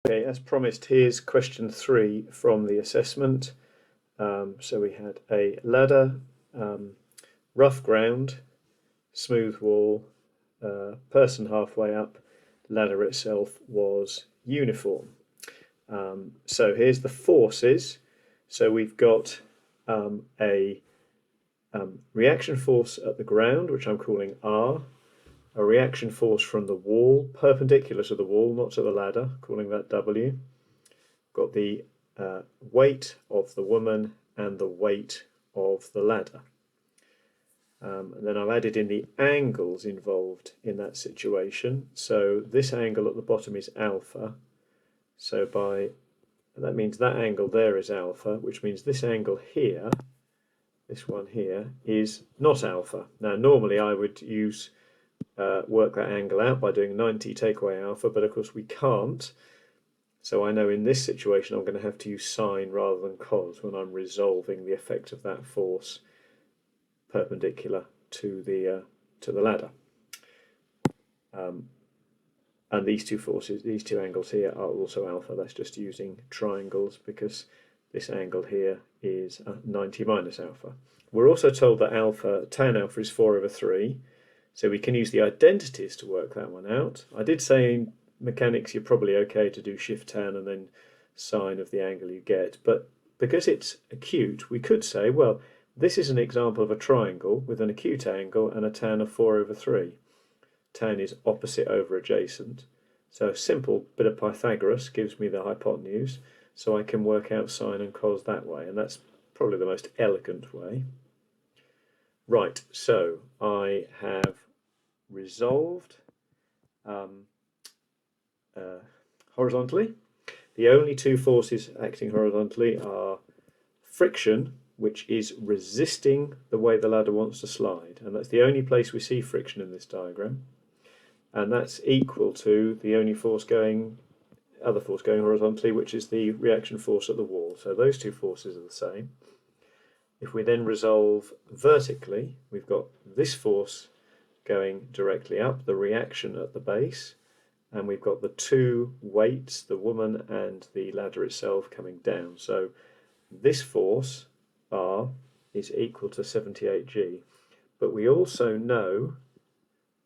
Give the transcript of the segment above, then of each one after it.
Okay, as promised, here's question 3 from the assessment. So we had a ladder, rough ground, smooth wall, person halfway up, ladder itself was uniform. So here's the forces. So we've got a reaction force at the ground, which I'm calling R, a reaction force from the wall, perpendicular to the wall, not to the ladder, calling that W. Got the weight of the woman and the weight of the ladder. And then I've added in the angles involved in that situation. So this angle at the bottom is alpha. So that means that angle there is alpha, which means this angle here, this one here, is not alpha. Now normally I would use work that angle out by doing 90 take away alpha, but of course we can't. So I know in this situation I'm going to have to use sine rather than cos when I'm resolving the effect of that force perpendicular to the ladder. And these two forces, these two angles here are also alpha. That's just using triangles because this angle here is 90 minus alpha. We're also told that tan alpha is 4/3. So we can use the identities to work that one out. I did say in mechanics you're probably okay to do shift tan and then sine of the angle you get, but because it's acute, we could say, well, this is an example of a triangle with an acute angle and a tan of 4/3. Tan is opposite over adjacent, so a simple bit of Pythagoras gives me the hypotenuse, so I can work out sine and cos that way, and that's probably the most elegant way. Right, so I have resolved horizontally. The only two forces acting horizontally are friction, which is resisting the way the ladder wants to slide, and that's the only place we see friction in this diagram, and that's equal to the only other force going horizontally, which is the reaction force at the wall. So those two forces are the same. If we then resolve vertically, we've got this force going directly up, the reaction at the base, and we've got the two weights, the woman and the ladder itself, coming down. So this force, R, is equal to 78G. But we also know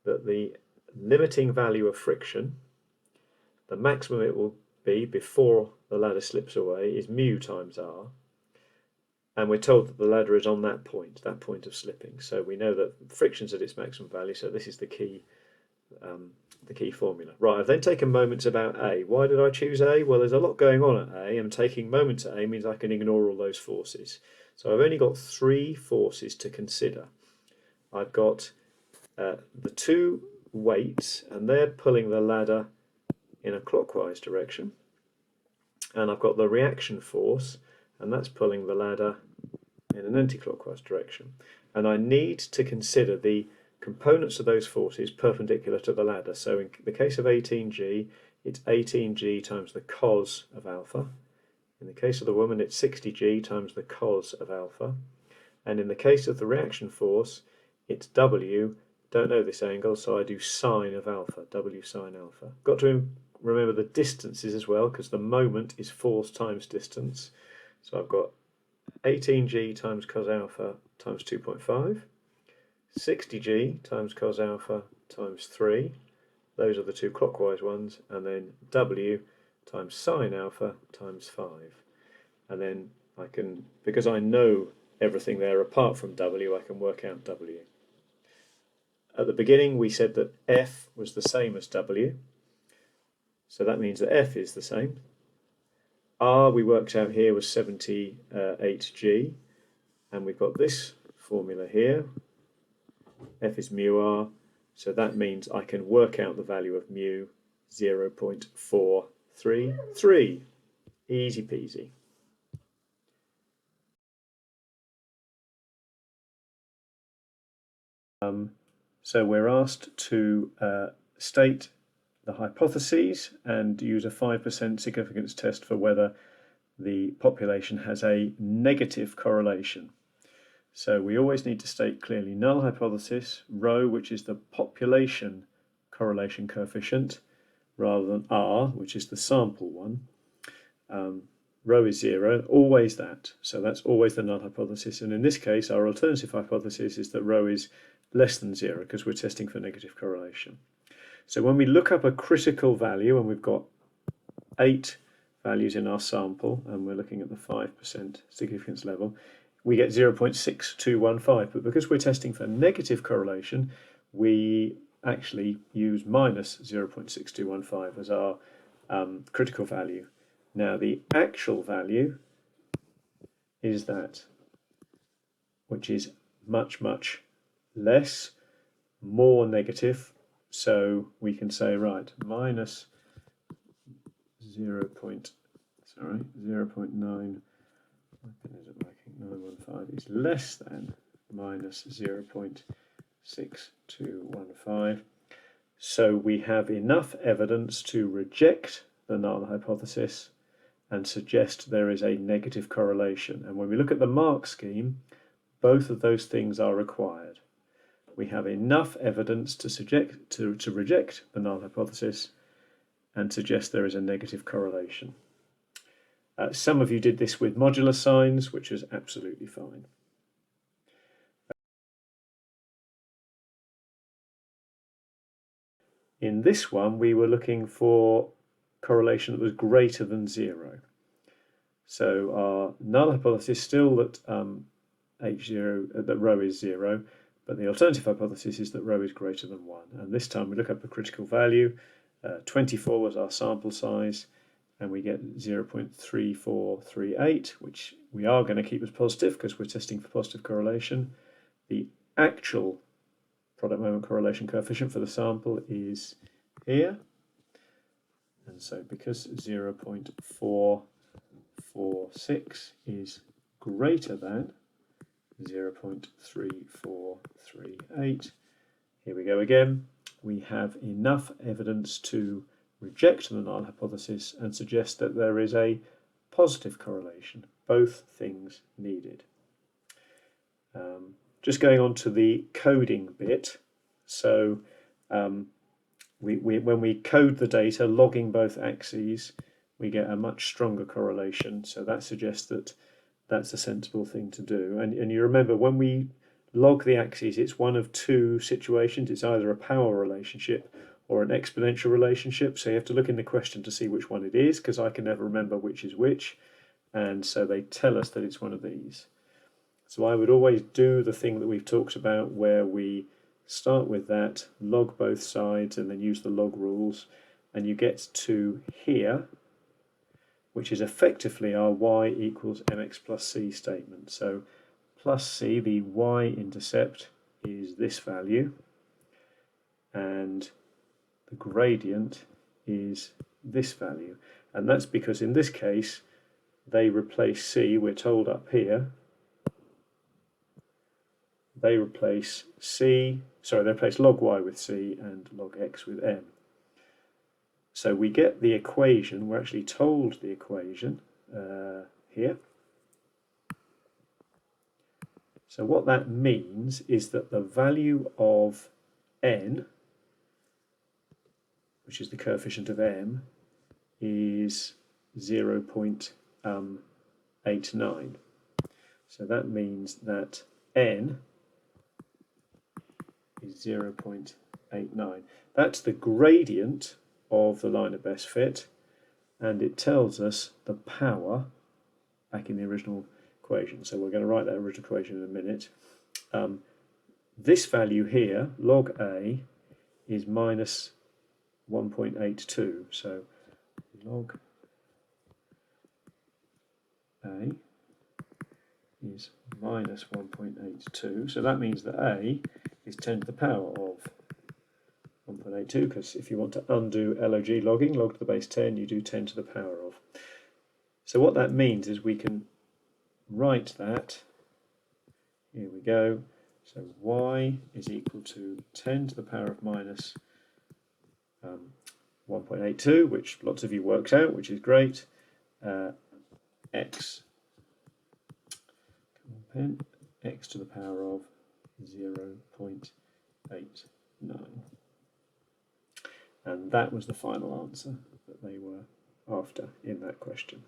that the limiting value of friction, the maximum it will be before the ladder slips away, is mu times R. And we're told that the ladder is on that point of slipping. So we know that friction's at its maximum value, so this is the key formula. Right, I've then taken moments about A. Why did I choose A? Well, there's a lot going on at A, and taking moments at A means I can ignore all those forces. So I've only got 3 forces to consider. I've got the two weights, and they're pulling the ladder in a clockwise direction. And I've got the reaction force, and that's pulling the ladder in an anti-clockwise direction. And I need to consider the components of those forces perpendicular to the ladder. So in the case of 18G, it's 18G times the cos of alpha. In the case of the woman, it's 60G times the cos of alpha. And in the case of the reaction force, it's W. Don't know this angle, so I do sine of alpha, W sine alpha. Got to remember the distances as well, because the moment is force times distance. So I've got 18G times cos alpha times 2.5, 60G times cos alpha times 3, those are the two clockwise ones, and then W times sine alpha times 5. And then I can, because I know everything there apart from W, I can work out W. At the beginning we said that F was the same as W, so that means that F is the same. R we worked out here was 78G, and we've got this formula here. F is mu R, so that means I can work out the value of mu, 0.433. Easy peasy. So we're asked to state the hypotheses and use a 5% significance test for whether the population has a negative correlation. So we always need to state clearly null hypothesis, rho, which is the population correlation coefficient, rather than R, which is the sample one. Rho is 0, always that. So that's always the null hypothesis. And in this case, our alternative hypothesis is that rho is less than 0 because we're testing for negative correlation. So when we look up a critical value, and we've got 8 values in our sample, and we're looking at the 5% significance level, we get 0.6215. But because we're testing for negative correlation, we actually use minus 0.6215 as our critical value. Now the actual value is that, which is much, much less, more negative. So we can say, right, minus 0.9 is less than minus 0.6215. So we have enough evidence to reject the null hypothesis and suggest there is a negative correlation. And when we look at the mark scheme, both of those things are required. We have enough evidence to reject the null hypothesis and suggest there is a negative correlation. Some of you did this with modular signs, which is absolutely fine. In this one, we were looking for correlation that was greater than 0. So our null hypothesis is still that that rho is 0, but the alternative hypothesis is that rho is greater than 1. And this time we look up a critical value. 24 was our sample size, and we get 0.3438, which we are going to keep as positive because we're testing for positive correlation. The actual product moment correlation coefficient for the sample is here. And so because 0.446 is greater than 0.3438, here we go again, we have enough evidence to reject the null hypothesis and suggest that there is a positive correlation, both things needed. Just going on to the coding bit. So when we code the data, logging both axes, we get a much stronger correlation. So that suggests that that's a sensible thing to do. And you remember, when we log the axes, it's one of two situations. It's either a power relationship or an exponential relationship. So you have to look in the question to see which one it is, because I can never remember which is which. And so they tell us that it's one of these. So I would always do the thing that we've talked about, where we start with that, log both sides, and then use the log rules, and you get to here, which is effectively our y equals mx plus c statement. So plus c, the y-intercept, is this value, and the gradient is this value. And that's because in this case they replace c, we're told up here, they replace log y with c and log x with m. So we get the equation, we're actually told the equation here. So what that means is that the value of n, which is the coefficient of m, is 0.89. So that means that n is 0.89. That's the gradient of the line of best fit, and it tells us the power back in the original equation. So we're going to write that original equation in a minute. This value here, log A, is minus 1.82. So log A is minus 1.82. So that means that A is 10 to the power of 1.82, because if you want to undo log logging, log to the base 10, you do 10 to the power of. So what that means is we can write that, here we go, so y is equal to 10 to the power of minus 1.82, which lots of you worked out, which is great, x to the power of 0.89. And that was the final answer that they were after in that question.